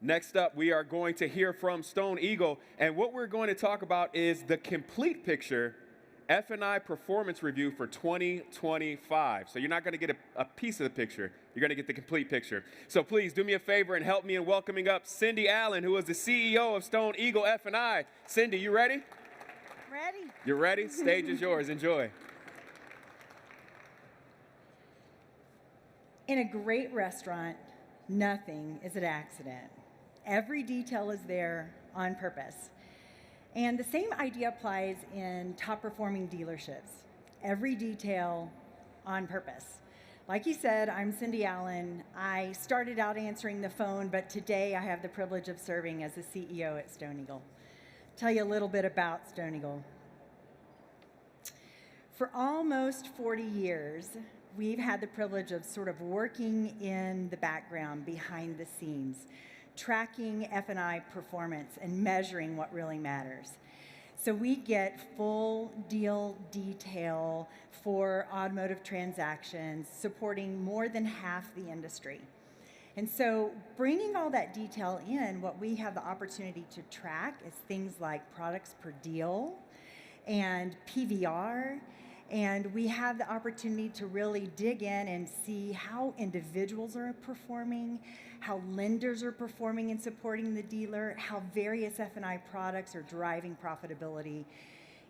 Next up, we are going to hear from StoneEagle, and what we're going to talk about is the complete picture F&I performance review for 2025. So you're not going to get a piece of the picture. You're going to get the complete picture. So please do me a favor and help me in welcoming up Cindy Allen, who is the CEO of StoneEagle F&I. Cindy, you ready? Ready. You're ready? Stage is yours. Enjoy. In a great restaurant, nothing is an accident. Every detail is there on purpose. And the same idea applies in top-performing dealerships. Every detail on purpose. Like you said, I'm Cindy Allen. I started out answering the phone, but today I have the privilege of serving as the CEO at StoneEagle. Tell you a little bit about StoneEagle. For almost 40 years, we've had the privilege of sort of working in the background, behind the scenes, tracking F&I performance and measuring what really matters. So we get full deal detail for automotive transactions, supporting more than half the industry. And so bringing all that detail in, what we have the opportunity to track is things like products per deal and PVR. And we have the opportunity to really dig in and see how individuals are performing, how lenders are performing and supporting the dealer, how various F&I products are driving profitability.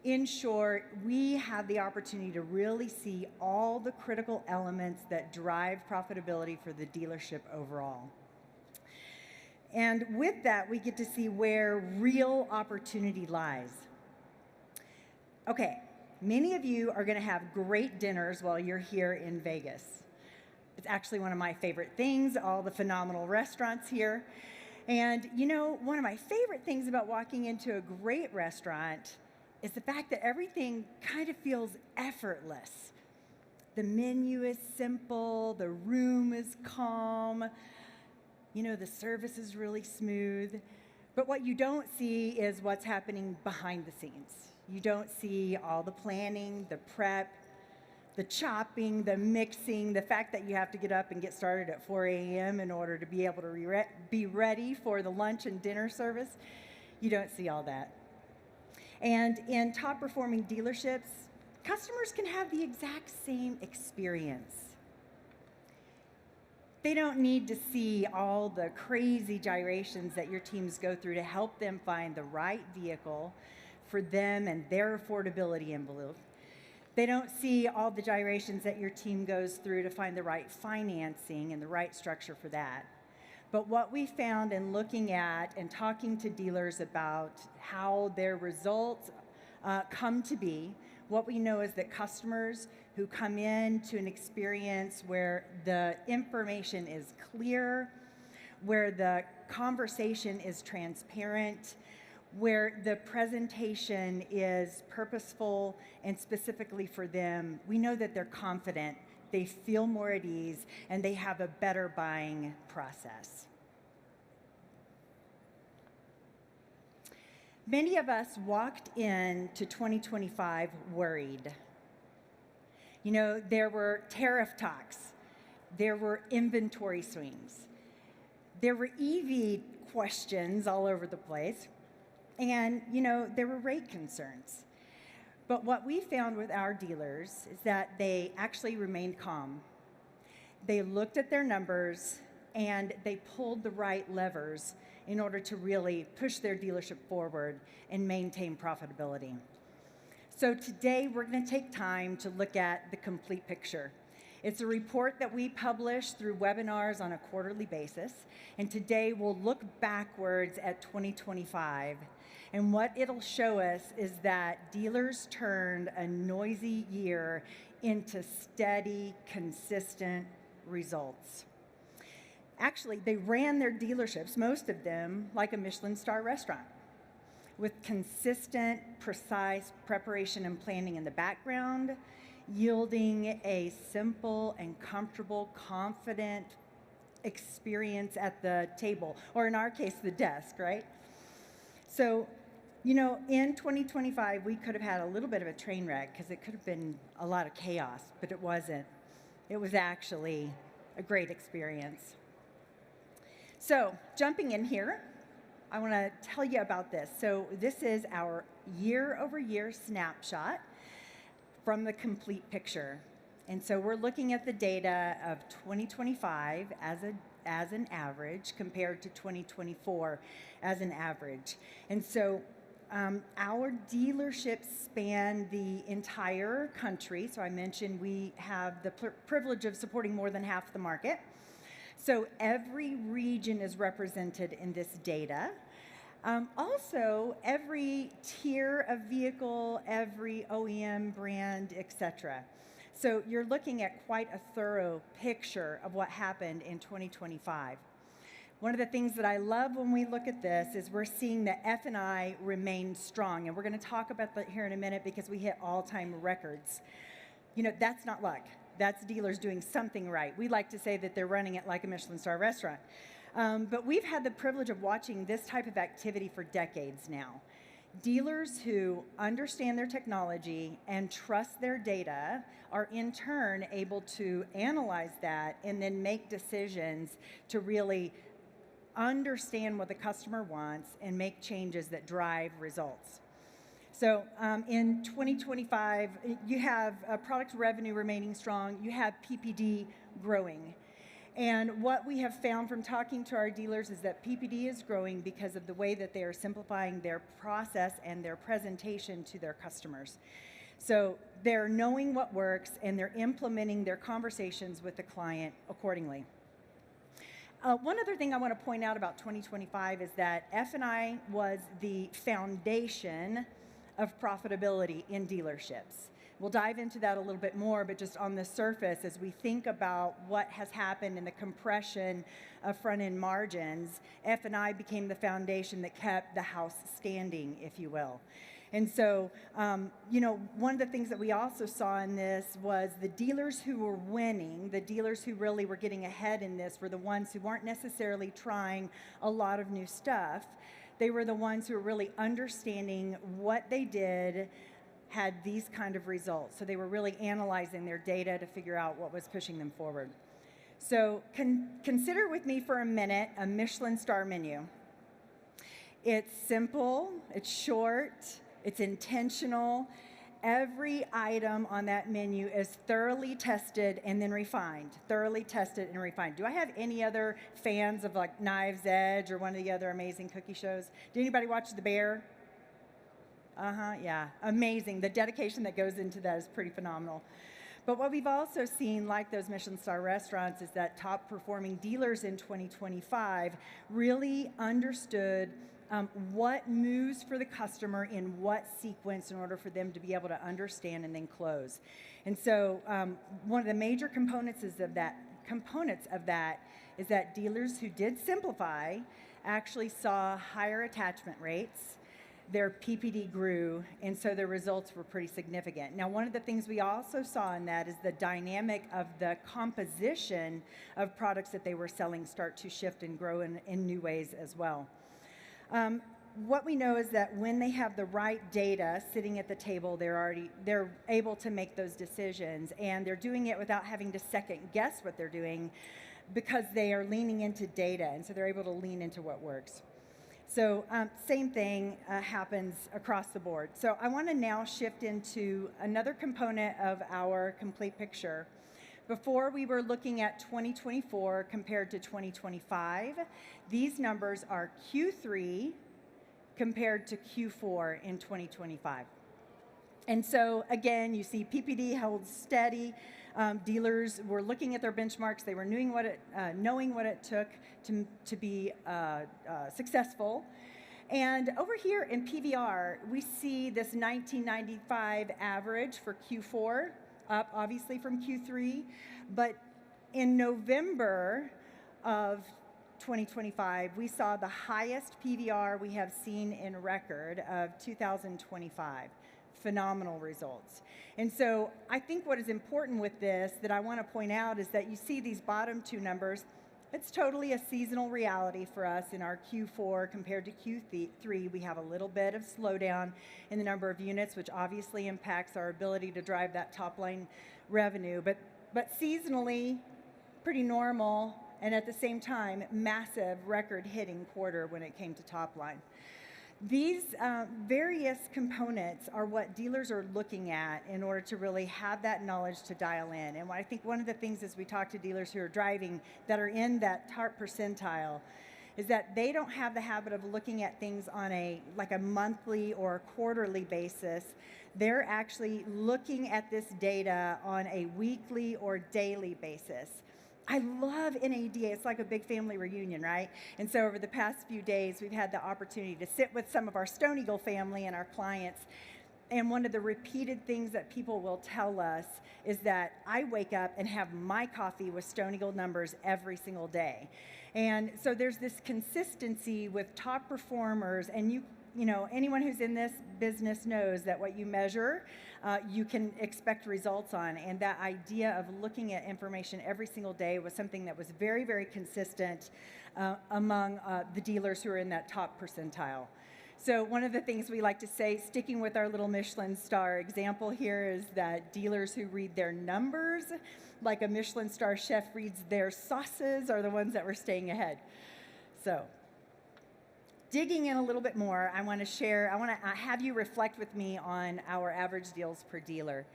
In short, we have the opportunity to really see all the critical elements that drive profitability for the dealership overall. And with that, we get to see where real opportunity lies. Okay. Many of you are going to have great dinners while you're here in Vegas. It's actually one of my favorite things, all the phenomenal restaurants here. And you know, one of my favorite things about walking into a great restaurant is the fact that everything kind of feels effortless. The menu is simple, the room is calm, you know, the service is really smooth. But what you don't see is what's happening behind the scenes. You don't see all the planning, the prep, the chopping, the mixing, the fact that you have to get up and get started at 4 a.m. in order to be able to be ready for the lunch and dinner service. You don't see all that. And in top-performing dealerships, customers can have the exact same experience. They don't need to see all the crazy gyrations that your teams go through to help them find the right vehicle for them and their affordability envelope. They don't see all the gyrations that your team goes through to find the right financing and the right structure for that. But what we found in looking at and talking to dealers about how their results come to be, what we know is that customers who come in to an experience where the information is clear, where the conversation is transparent, where the presentation is purposeful and specifically for them, we know that they're confident, they feel more at ease, and they have a better buying process. Many of us walked into 2025 worried. You know, there were tariff talks, there were inventory swings, there were EV questions all over the place, and, you know, there were rate concerns. But what we found with our dealers is that they actually remained calm. They looked at their numbers and they pulled the right levers in order to really push their dealership forward and maintain profitability. So today we're going to take time to look at the complete picture. It's a report that we publish through webinars on a quarterly basis, and today we'll look backwards at 2025. And what it'll show us is that dealers turned a noisy year into steady, consistent results. Actually, they ran their dealerships, most of them, like a Michelin Star restaurant, with consistent, precise preparation and planning in the background, yielding a simple and comfortable, confident experience at the table, or in our case, the desk, right? So, you know, in 2025, we could have had a little bit of a train wreck because it could have been a lot of chaos, but it wasn't. It was actually a great experience. So jumping in here, I want to tell you about this. So this is our year-over-year snapshot from the complete picture. And so we're looking at the data of 2025 as an average compared to 2024 as an average. And so our dealerships span the entire country. So I mentioned we have the privilege of supporting more than half the market. So every region is represented in this data. Also, every tier of vehicle, every OEM brand, etc. So you're looking at quite a thorough picture of what happened in 2025. One of the things that I love when we look at this is we're seeing that F&I remain strong. And we're going to talk about that here in a minute because we hit all-time records. You know, that's not luck. That's dealers doing something right. We like to say that they're running it like a Michelin Star restaurant. But we've had the privilege of watching this type of activity for decades now. Dealers who understand their technology and trust their data are in turn able to analyze that and then make decisions to really understand what the customer wants and make changes that drive results. So in 2025, you have product revenue remaining strong, you have PPD growing. And what we have found from talking to our dealers is that PPD is growing because of the way that they are simplifying their process and their presentation to their customers. So they're knowing what works and they're implementing their conversations with the client accordingly. One other thing I want to point out about 2025 is that F&I was the foundation of profitability in dealerships. We'll dive into that a little bit more, but just on the surface, as we think about what has happened in the compression of front-end margins, F&I became the foundation that kept the house standing, if you will. And so, you know, one of the things that we also saw in this was the dealers who were winning, the dealers who really were getting ahead in this were the ones who weren't necessarily trying a lot of new stuff. They were the ones who were really understanding what they did had these kind of results. So they were really analyzing their data to figure out what was pushing them forward. So consider with me for a minute a Michelin Star menu. It's simple, it's short, it's intentional. Every item on that menu is thoroughly tested and then refined. Thoroughly tested and refined. Do I have any other fans of like Knives Edge or one of the other amazing cookie shows? Did anybody watch The Bear? Yeah, amazing. The dedication that goes into that is pretty phenomenal. But what we've also seen, like those Michelin Star restaurants, is that top performing dealers in 2025 really understood what moves for the customer in what sequence in order for them to be able to understand and then close. And so one of the major components of that is that dealers who did simplify actually saw higher attachment rates. Their PPD grew, and so the results were pretty significant. Now, one of the things we also saw in that is the dynamic of the composition of products that they were selling start to shift and grow in new ways as well. What we know is that when they have the right data sitting at the table, they're able to make those decisions, and they're doing it without having to second guess what they're doing because they are leaning into data, and so they're able to lean into what works. So same thing happens across the board. So I want to now shift into another component of our complete picture. Before we were looking at 2024 compared to 2025. These numbers are Q3 compared to Q4 in 2025. And so again, you see PPD held steady. Dealers were looking at their benchmarks. They were knowing what it took to be successful. And over here in PVR, we see this 1995 average for Q4, up obviously from Q3. But in November of 2025, we saw the highest PVR we have seen in record of 2025. Phenomenal results. And so I think what is important with this that I want to point out is that you see these bottom two numbers. It's totally a seasonal reality for us in our Q4 compared to Q3. We have a little bit of slowdown in the number of units, which obviously impacts our ability to drive that top line revenue. But seasonally, pretty normal. and at the same time, massive record-hitting quarter when it came to top line. These various components are what dealers are looking at in order to really have that knowledge to dial in. And I think one of the things as we talk to dealers who are driving that are in that top percentile is that they don't have the habit of looking at things on a monthly or quarterly basis. They're actually looking at this data on a weekly or daily basis. I love NADA. It's like a big family reunion, right? And so over the past few days, we've had the opportunity to sit with some of our StoneEagle family and our clients. And one of the repeated things that people will tell us is that I wake up and have my coffee with StoneEagle numbers every single day. And so there's this consistency with top performers, and you know, anyone who's in this business knows that what you measure, you can expect results on. And that idea of looking at information every single day was something that was very, very consistent among the dealers who are in that top percentile. So one of the things we like to say, sticking with our little Michelin Star example here, is that dealers who read their numbers, like a Michelin Star chef reads their sauces, are the ones that were staying ahead. So digging in a little bit more, I want to have you reflect with me on our average deals per dealer.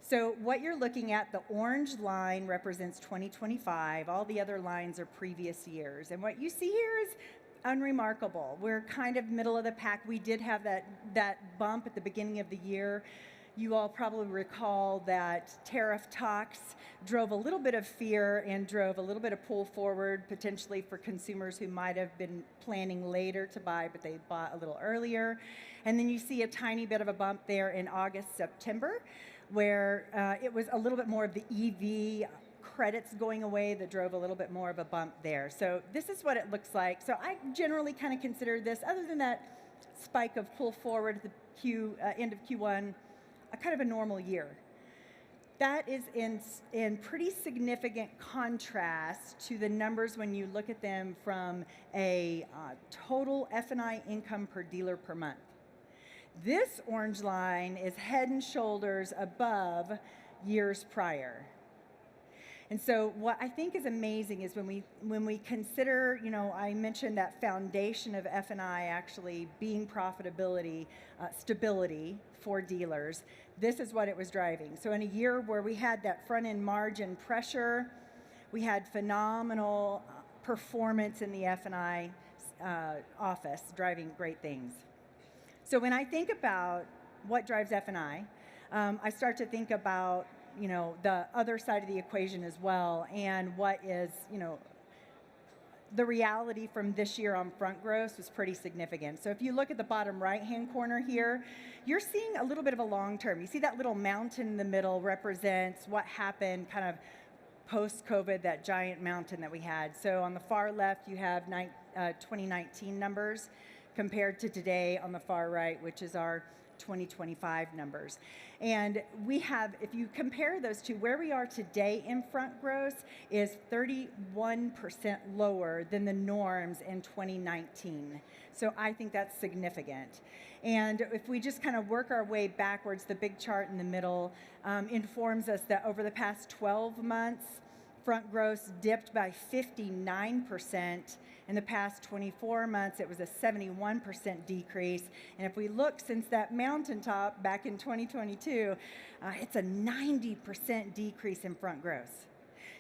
So what you're looking at, the orange line represents 2025. All the other lines are previous years. And what you see here is unremarkable. We're kind of middle of the pack. We did have that bump at the beginning of the year. You all probably recall that tariff talks drove a little bit of fear and drove a little bit of pull forward, potentially for consumers who might have been planning later to buy, but they bought a little earlier. And then you see a tiny bit of a bump there in August, September, where it was a little bit more of the EV credits going away that drove a little bit more of a bump there. So this is what it looks like. So I generally kind of consider this, other than that spike of pull forward at the end of Q1, a kind of a normal year. That is in pretty significant contrast to the numbers when you look at them from a total F&I income per dealer per month. This orange line is head and shoulders above years prior. And so what I think is amazing is when we consider, you know, I mentioned that foundation of F&I actually being profitability, stability for dealers. This is what it was driving. So in a year where we had that front-end margin pressure, we had phenomenal performance in the F&I office, driving great things. So when I think about what drives F&I, I start to think about, you know, the other side of the equation as well, and what is, you know, the reality from this year on front gross was pretty significant. So if you look at the bottom right-hand corner here, you're seeing a little bit of a long term. You see that little mountain in the middle represents what happened kind of post-COVID, that giant mountain that we had. So on the far left, you have 2019 numbers compared to today on the far right, which is our 2025 numbers. And we have, if you compare those two, where we are today in front gross is 31% lower than the norms in 2019. So I think that's significant. And if we just kind of work our way backwards, the big chart in the middle informs us that over the past 12 months, front gross dipped by 59%. In the past 24 months, it was a 71% decrease. And if we look since that mountaintop back in 2022, it's a 90% decrease in front gross.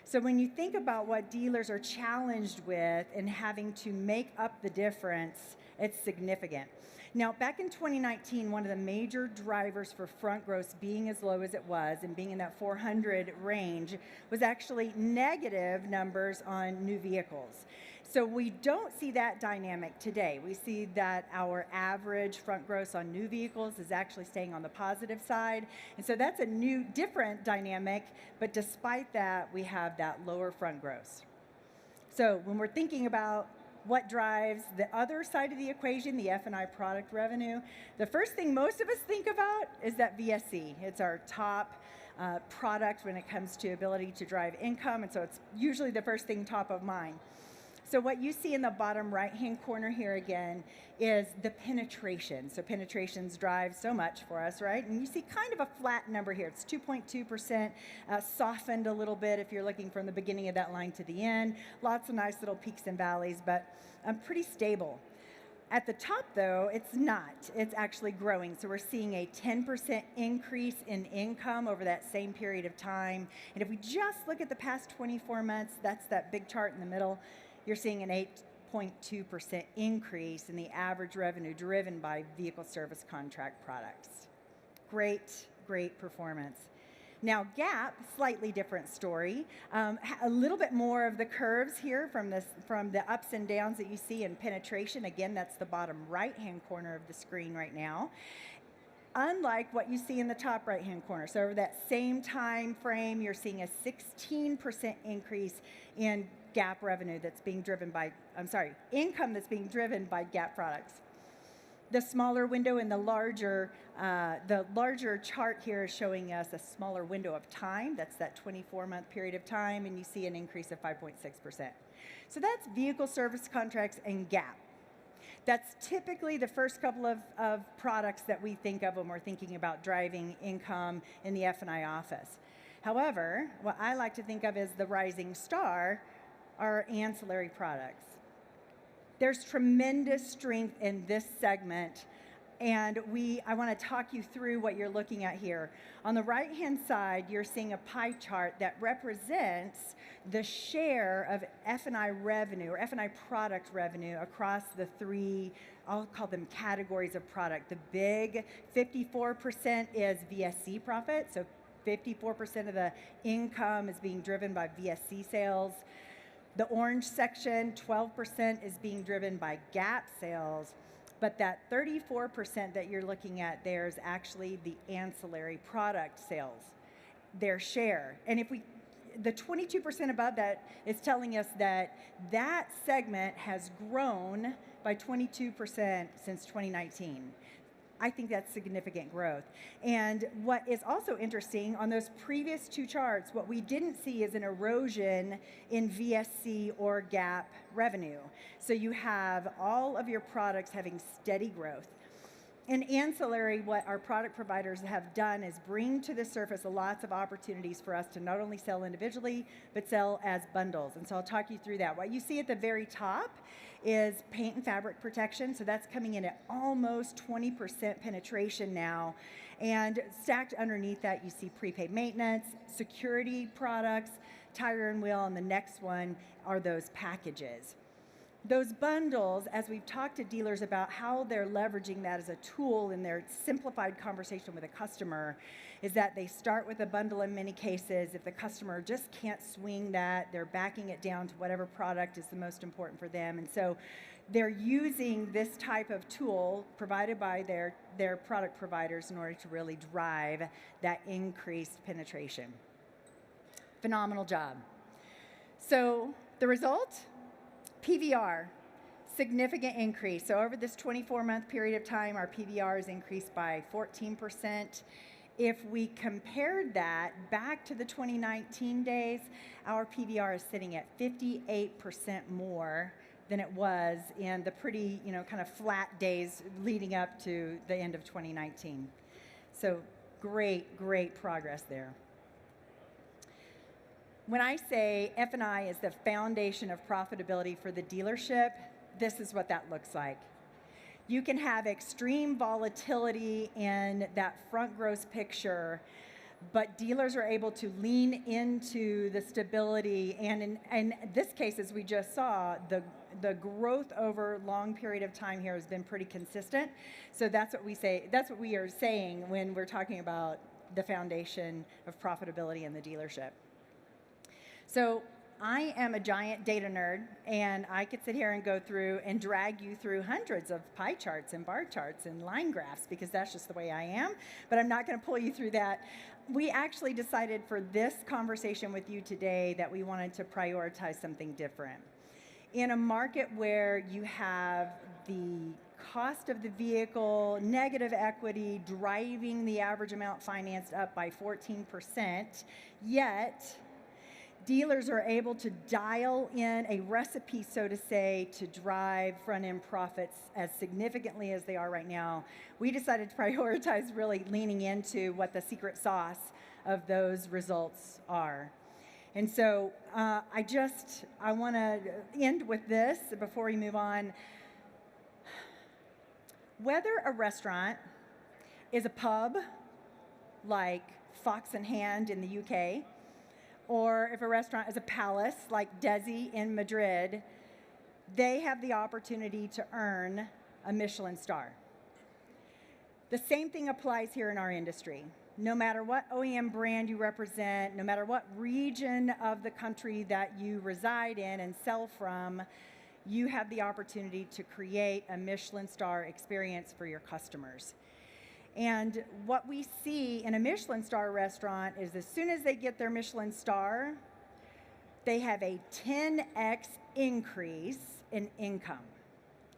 So when you think about what dealers are challenged with and having to make up the difference, it's significant. Now, back in 2019, one of the major drivers for front gross being as low as it was and being in that 400 range was actually negative numbers on new vehicles. So we don't see that dynamic today. We see that our average front gross on new vehicles is actually staying on the positive side. And so that's a new, different dynamic, but despite that, we have that lower front gross. So when we're thinking about what drives the other side of the equation, the F&I product revenue, the first thing most of us think about is that VSC. It's our top product when it comes to ability to drive income, and so it's usually the first thing top of mind. So what you see in the bottom right-hand corner here again is the penetration. So penetrations drive so much for us, right? And you see kind of a flat number here. It's 2.2%, softened a little bit if you're looking from the beginning of that line to the end. Lots of nice little peaks and valleys, but pretty stable. At the top, though, it's not. It's actually growing. So we're seeing a 10% increase in income over that same period of time. And if we just look at the past 24 months, that's that big chart in the middle, you're seeing an 8.2% increase in the average revenue driven by vehicle service contract products. Great, great performance. Now, GAP, slightly different story. A little bit more of the curves here from the ups and downs that you see in penetration. Again, that's the bottom right-hand corner of the screen right now. Unlike what you see in the top right-hand corner. So over that same time frame, you're seeing a 16% increase in GAP revenue that's being driven by, income that's being driven by GAP products. The smaller window and the larger chart here is showing us a smaller window of time. That's that 24-month period of time, and you see an increase of 5.6%. So that's vehicle service contracts and GAP. That's typically the first couple of products that we think of when we're thinking about driving income in the F&I office. However, what I like to think of as the rising star are ancillary products. There's tremendous strength in this segment, and I want to talk you through what you're looking at here. On the right-hand side, you're seeing a pie chart that represents the share of F&I revenue, or F&I product revenue, across the three, I'll call them categories of product. The big 54% is VSC profit, so 54% of the income is being driven by VSC sales. The orange section, 12% is being driven by GAP sales, but that 34% that you're looking at there is actually the ancillary product sales, their share. And the 22% above that is telling us that that segment has grown by 22% since 2019. I think that's significant growth. And what is also interesting, on those previous two charts, what we didn't see is an erosion in VSC or GAP revenue. So you have all of your products having steady growth. In ancillary, what our product providers have done is bring to the surface lots of opportunities for us to not only sell individually, but sell as bundles. And so I'll talk you through that. What you see at the very top is paint and fabric protection. So that's coming in at almost 20% penetration now. And stacked underneath that, you see prepaid maintenance, security products, tire and wheel, and the next one are those packages. Those bundles, as we've talked to dealers about how they're leveraging that as a tool in their simplified conversation with a customer, is that they start with a bundle in many cases. If the customer just can't swing that, they're backing it down to whatever product is the most important for them. And so they're using this type of tool provided by their product providers in order to really drive that increased penetration. Phenomenal job. So the result? PVR, significant increase. So over this 24-month period of time, our PVR has increased by 14%. If we compared that back to the 2019 days, our PVR is sitting at 58% more than it was in the pretty, kind of flat days leading up to the end of 2019. So great, great progress there. When I say F&I is the foundation of profitability for the dealership, this is what that looks like. You can have extreme volatility in that front gross picture, but dealers are able to lean into the stability, and in this case, as we just saw, the growth over a long period of time here has been pretty consistent. So that's what we are saying when we're talking about the foundation of profitability in the dealership. So I am a giant data nerd, and I could sit here and go through and drag you through hundreds of pie charts and bar charts and line graphs, because that's just the way I am, but I'm not going to pull you through that. We actually decided for this conversation with you today that we wanted to prioritize something different. In a market where you have the cost of the vehicle, negative equity, driving the average amount financed up by 14%, yet dealers are able to dial in a recipe, so to say, to drive front-end profits as significantly as they are right now, we decided to prioritize really leaning into what the secret sauce of those results are. And so I want to end with this before we move on. Whether a restaurant is a pub like Fox and Hand in the UK, or if a restaurant is a palace like Desi in Madrid, they have the opportunity to earn a Michelin star. The same thing applies here in our industry. No matter what OEM brand you represent, no matter what region of the country that you reside in and sell from, you have the opportunity to create a Michelin star experience for your customers. And what we see in a Michelin star restaurant is as soon as they get their Michelin star, they have a 10x increase in income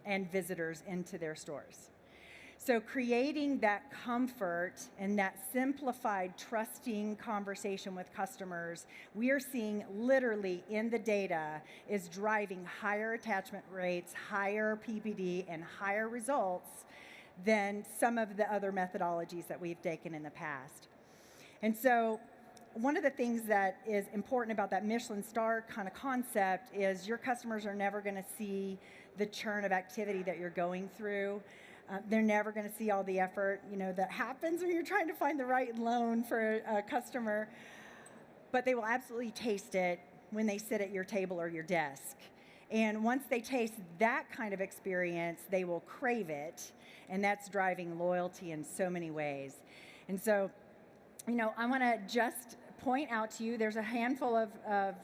and visitors into their stores. So creating that comfort and that simplified, trusting conversation with customers, we are seeing literally in the data is driving higher attachment rates, higher PPD, and higher results than some of the other methodologies that we've taken in the past. And so one of the things that is important about that Michelin star kind of concept is your customers are never going to see the churn of activity that you're going through. They're never going to see all the effort, that happens when you're trying to find the right loan for a customer. But they will absolutely taste it when they sit at your table or your desk. And once they taste that kind of experience, they will crave it. And that's driving loyalty in so many ways. And so, I want to just point out to you, there's a handful of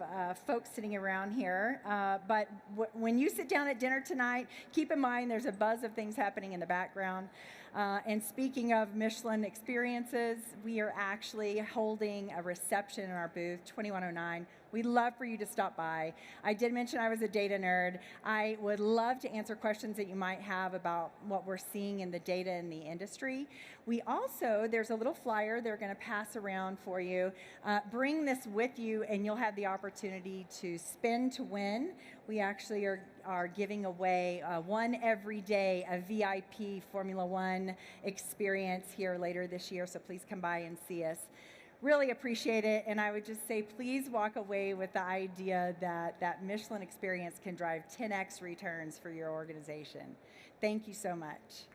folks sitting around here, but when you sit down at dinner tonight, keep in mind there's a buzz of things happening in the background. And speaking of Michelin experiences, we are actually holding a reception in our booth, 2109. We'd love for you to stop by. I did mention I was a data nerd. I would love to answer questions that you might have about what we're seeing in the data in the industry. We also, there's a little flyer they're going to pass around for you. Bring this with you and you'll have the opportunity to spin to win. We actually are giving away one every day, a VIP Formula One experience here later this year, so please come by and see us. Really appreciate it, and I would just say please walk away with the idea that that Michelin experience can drive 10x returns for your organization. Thank you so much.